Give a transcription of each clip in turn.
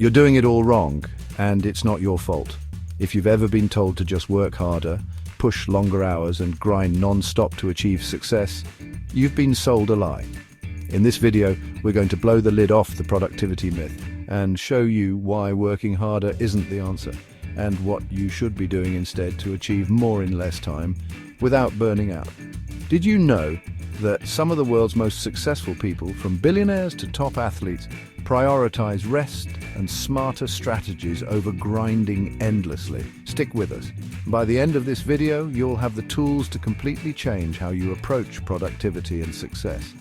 You're doing it all wrong, and it's not your fault. If you've ever been told to just work harder, push longer hours, and grind non-stop to achieve success, you've been sold a lie. In this video, we're going to blow the lid off the productivity myth and show you why working harder isn't the answer, and what you should be doing instead to achieve more in less time without burning out. Did you know that some of the world's most successful people, from billionaires to top athletes, prioritize rest and smarter strategies over grinding endlessly? Stick with us. By the end of this video, you'll have the tools to completely change how you approach productivity and success.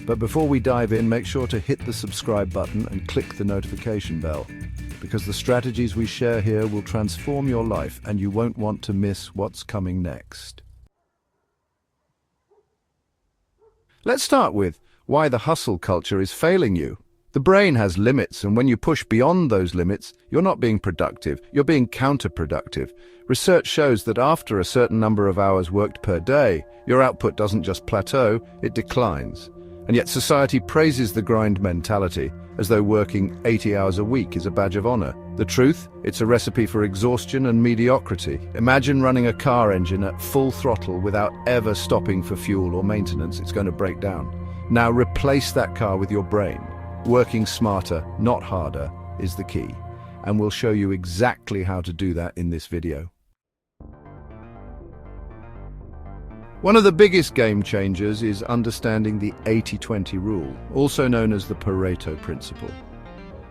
But before we dive in, make sure to hit the subscribe button and click the notification bell, because the strategies we share here will transform your life and you won't want to miss what's coming next. Let's start with why the hustle culture is failing you. The brain has limits, and when you push beyond those limits, you're not being productive, you're being counterproductive. Research shows that after a certain number of hours worked per day, your output doesn't just plateau, it declines. And yet society praises the grind mentality, as though working 80 hours a week is a badge of honor. The truth? It's a recipe for exhaustion and mediocrity. Imagine running a car engine at full throttle without ever stopping for fuel or maintenance. It's going to break down. Now replace that car with your brain. Working smarter, not harder, is the key. And we'll show you exactly how to do that in this video. One of the biggest game changers is understanding the 80-20 rule, also known as the Pareto principle.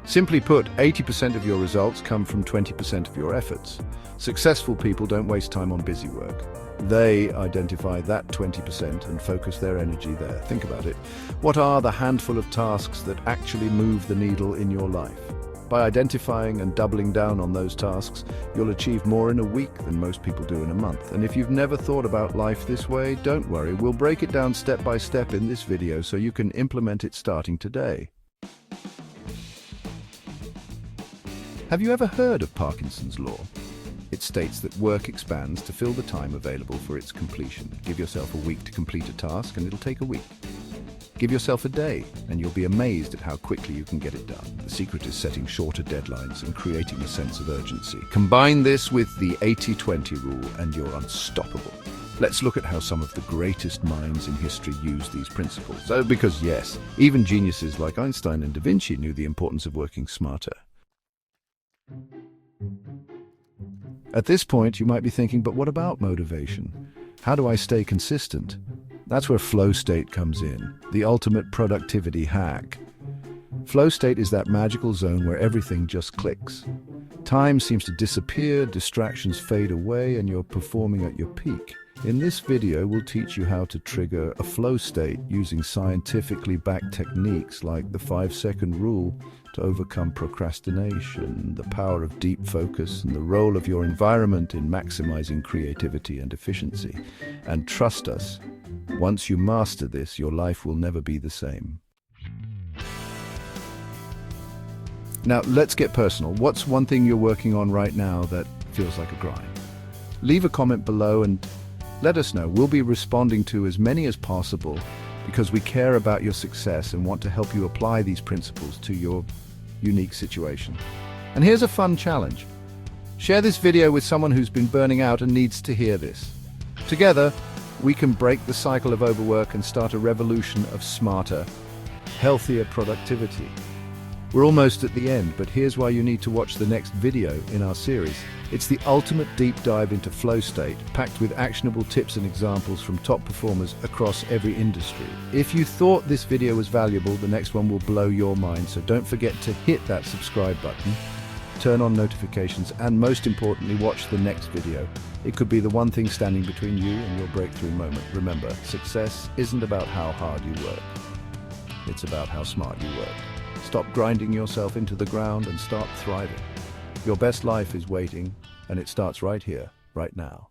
Simply put, 80% of your results come from 20% of your efforts. Successful people don't waste time on busy work. They identify that 20% and focus their energy there. Think about it. What are the handful of tasks that actually move the needle in your life? By identifying and doubling down on those tasks, you'll achieve more in a week than most people do in a month. And if you've never thought about life this way, don't worry, we'll break it down step by step in this video so you can implement it starting today. Have you ever heard of Parkinson's law? It states that work expands to fill the time available for its completion. Give yourself a week to complete a task and it'll take a week. Give yourself a day, and you'll be amazed at how quickly you can get it done. The secret is setting shorter deadlines and creating a sense of urgency. Combine this with the 80-20 rule, and you're unstoppable. Let's look at how some of the greatest minds in history use these principles. Because yes, even geniuses like Einstein and Da Vinci knew the importance of working smarter. At this point, you might be thinking, but what about motivation? How do I stay consistent? That's where flow state comes in, the ultimate productivity hack. Flow state is that magical zone where everything just clicks. Time seems to disappear, distractions fade away, and you're performing at your peak. In this video, we'll teach you how to trigger a flow state using scientifically backed techniques like the 5-second rule to overcome procrastination, the power of deep focus, and the role of your environment in maximizing creativity and efficiency. And trust us, once you master this, your life will never be the same. Now, let's get personal. What's one thing you're working on right now that feels like a grind? Leave a comment below and let us know. We'll be responding to as many as possible because we care about your success and want to help you apply these principles to your unique situation. And here's a fun challenge. Share this video with someone who's been burning out and needs to hear this. Together, we can break the cycle of overwork and start a revolution of smarter, healthier productivity. We're almost at the end, but here's why you need to watch the next video in our series. It's the ultimate deep dive into flow state, packed with actionable tips and examples from top performers across every industry. If you thought this video was valuable, the next one will blow your mind, so don't forget to hit that subscribe button, turn on notifications, and most importantly, watch the next video. It could be the one thing standing between you and your breakthrough moment. Remember, success isn't about how hard you work. It's about how smart you work. Stop grinding yourself into the ground and start thriving. Your best life is waiting, and it starts right here, right now.